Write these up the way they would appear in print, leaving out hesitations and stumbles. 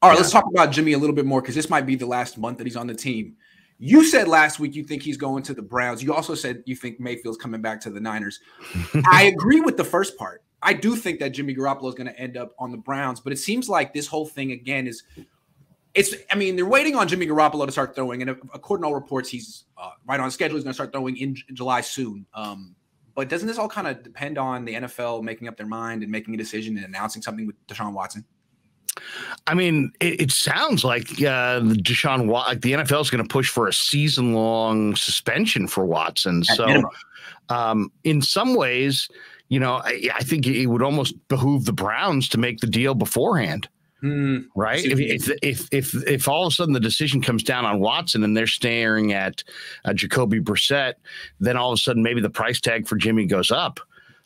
All right, let's talk about Jimmy a little bit more because this might be the last month that he's on the team. You said last week you think he's going to the Browns. You also said you think Mayfield's coming back to the Niners. I agree with the first part. I do think that Jimmy Garoppolo is going to end up on the Browns, but it seems like this whole thing again is they're waiting on Jimmy Garoppolo to start throwing, and according to all reports, he's right on schedule. He's going to start throwing in July soon. But doesn't this all kind of depend on the NFL making up their mind and making a decision and announcing something with Deshaun Watson? I mean, it sounds like the NFL is going to push for a season-long suspension for Watson. So, in some ways, I think it would almost behoove the Browns to make the deal beforehand. Right. If all of a sudden the decision comes down on Watson and they're staring at Jacoby Brissett, then all of a sudden maybe the price tag for Jimmy goes up.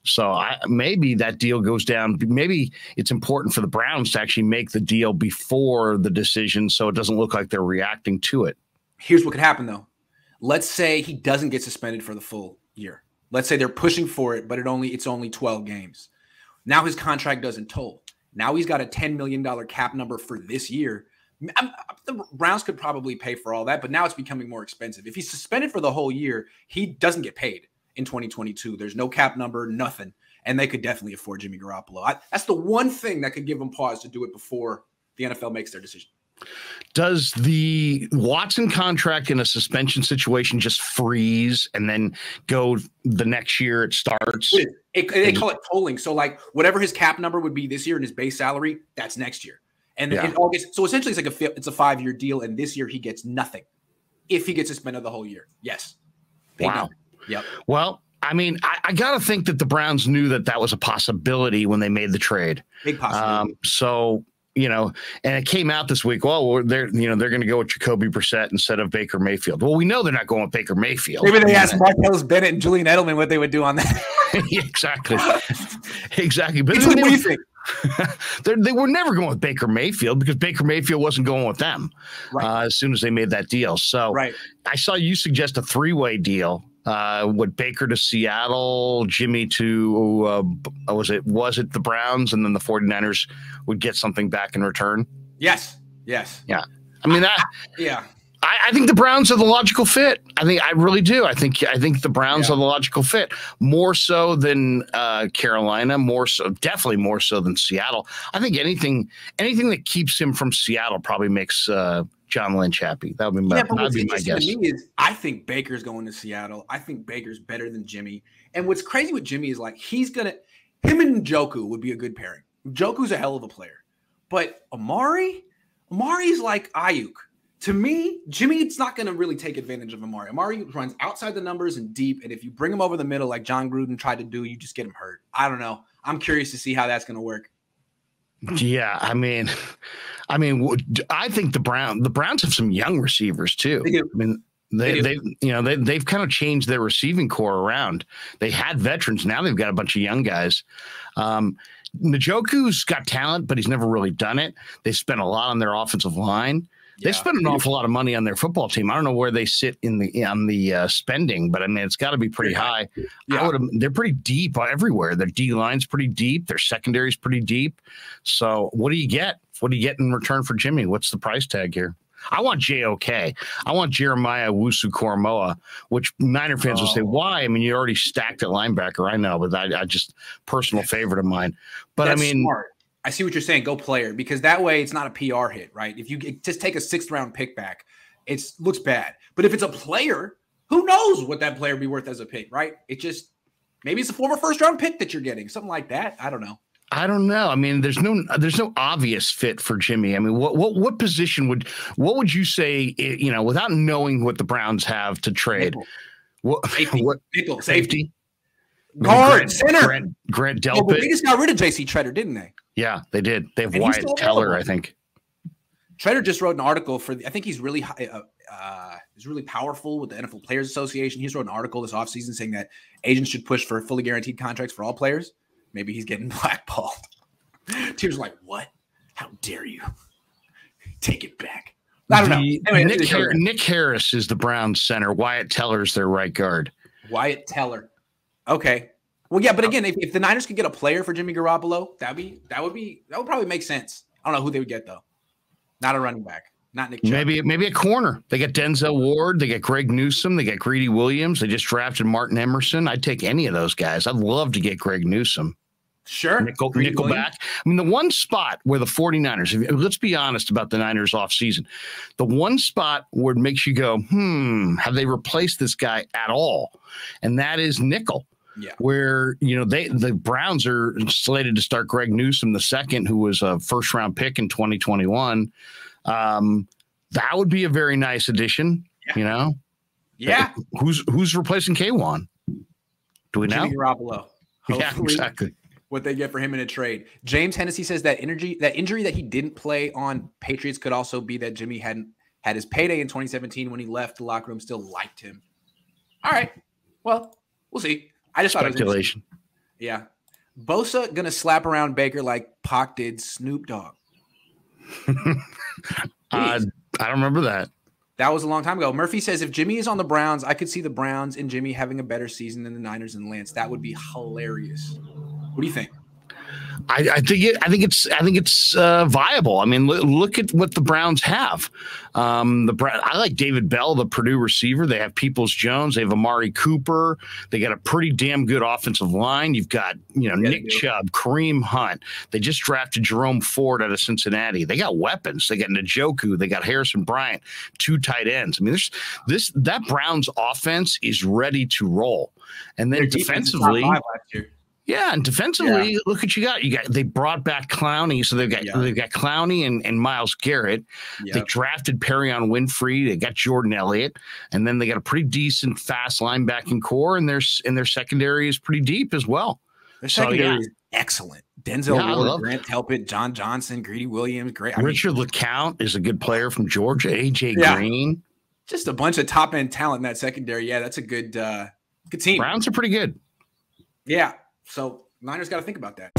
So maybe that deal goes down. Maybe it's important for the Browns to actually make the deal before the decision so it doesn't look like they're reacting to it. Here's what could happen, though. Let's say he doesn't get suspended for the full year. Let's say they're pushing for it, but it's only 12 games. Now his contract doesn't toll. Now he's got a $10 million cap number for this year. The Browns could probably pay for all that, but now it's becoming more expensive. If he's suspended for the whole year, he doesn't get paid in 2022. There's no cap number, nothing. And they could definitely afford Jimmy Garoppolo. That's the one thing that could give them pause to do it before the NFL makes their decision. Does the Watson contract in a suspension situation just freeze and then go the next year it starts? They call it tolling. So like whatever his cap number would be this year and his base salary, that's next year. And in August, so essentially it's a 5-year deal. And this year he gets nothing if he gets suspended the whole year. Yes. Wow. Yep. Well, I mean, I got to think that the Browns knew that was a possibility when they made the trade. Big possibility. And it came out this week. Well, they're going to go with Jacoby Brissett instead of Baker Mayfield. Well, we know they're not going with Baker Mayfield. Maybe they asked Martellus Bennett and Julian Edelman what they would do on that. Yeah, exactly. Exactly. But what do you think? They were never going with Baker Mayfield because Baker Mayfield wasn't going with them as soon as they made that deal. So I saw you suggest a 3-way deal. With Baker to Seattle, Jimmy to was it the Browns, and then the 49ers would get something back in return? Yes. Yeah. I mean that. Yeah. I think the Browns are the logical fit. I really do. I think the Browns are the logical fit, more so than Carolina, definitely more so than Seattle. I think anything that keeps him from Seattle probably makes John Lynch happy. That would be my guess. To me is I think Baker's going to Seattle. I think Baker's better than Jimmy. And what's crazy with Jimmy is like him and Njoku would be a good pairing. Njoku's a hell of a player. But Amari's like Ayuk. To me, Jimmy's not going to really take advantage of Amari. Amari runs outside the numbers and deep, and if you bring him over the middle like John Gruden tried to do, you just get him hurt. I don't know. I'm curious to see how that's going to work. Yeah, I mean, I think the Browns have some young receivers too. They do. I mean, they've kind of changed their receiving core around. They had veterans, now they've got a bunch of young guys. Njoku's got talent, but he's never really done it. They spent a lot on their offensive line. They spent an awful lot of money on their football team. I don't know where they sit on the spending, but I mean, it's got to be pretty high. Yeah. They're pretty deep everywhere. Their D line's pretty deep. Their secondary's pretty deep. So what do you get? What do you get in return for Jimmy? What's the price tag here? I want JOK. I want Jeremiah Owusu-Koramoah, which Niner fans will say, why? I mean, you already stacked at linebacker. I know, but I just personal favorite of mine. But that's I mean, smart. I see what you're saying. Go player, because that way it's not a PR hit, right? If you just take a 6th round pick back, it looks bad. But if it's a player, who knows what that player would be worth as a pick, right? Maybe it's a former 1st round pick that you're getting, something like that. I don't know. I mean, there's no obvious fit for Jimmy. I mean, what position what would you say, without knowing what the Browns have to trade? Safety. Guard, center. Grant Delpit. They just got rid of J.C. Treader, didn't they? Yeah, they did. They have Wyatt Teller, I think. Treader just wrote an article I think he's really powerful with the NFL Players Association. He's wrote an article this offseason saying that agents should push for fully guaranteed contracts for all players. Maybe he's getting blackballed. Teams are like, what? How dare you? Take it back. I don't know. Anyway, Nick Harris is the Browns center. Wyatt Teller is their right guard. Wyatt Teller. Okay. Well, yeah, but again, if the Niners could get a player for Jimmy Garoppolo, that would probably make sense. I don't know who they would get though. Not a running back. Not Nick Chubb. Maybe a corner. They got Denzel Ward. They got Greg Newsome. They got Greedy Williams. They just drafted Martin Emerson. I'd take any of those guys. I'd love to get Greg Newsome. Sure. Nickelback. I mean, the one spot where the 49ers, let's be honest about the Niners offseason, the one spot where it makes you go, have they replaced this guy at all? And that is nickel. Yeah. Where, the Browns are slated to start Greg Newsome II, who was a first-round pick in 2021. That would be a very nice addition, Yeah. Who's replacing K1? Do we know? Jimmy Garoppolo. Yeah, exactly. What they get for him in a trade. James Hennessy says that injury that he didn't play on Patriots could also be that Jimmy hadn't had his payday in 2017 when he left the locker room, still liked him. All right. Well, we'll see. I just thought speculation. Yeah. Bosa gonna slap around Baker like Pac did Snoop Dogg. I don't remember that. That was a long time ago. Murphy says if Jimmy is on the Browns, I could see the Browns and Jimmy having a better season than the Niners and Lance. That would be hilarious. What do you think? I think it's viable. I mean, look at what the Browns have. I like David Bell, the Purdue receiver. They have Peoples-Jones. They have Amari Cooper. They got a pretty damn good offensive line. You've got Nick Chubb, Kareem Hunt. They just drafted Jerome Ford out of Cincinnati. They got weapons. They got Njoku. They got Harrison Bryant. 2 tight ends. I mean, that Browns offense is ready to roll. And then defensively. Yeah, and defensively, look what you got. They brought back Clowney, so they've got Clowney and Myles Garrett. Yep. They drafted Perrion Winfrey. They got Jordan Elliott, and then they got a pretty decent, fast linebacking core, and their secondary is pretty deep as well. Their secondary is excellent. Denzel Ward, Grant Telpett, John Johnson, Greedy Williams, great. Richard LeCount is a good player from Georgia. AJ Green, just a bunch of top end talent in that secondary. Yeah, that's a good team. Browns are pretty good. Yeah. So Niners got to think about that.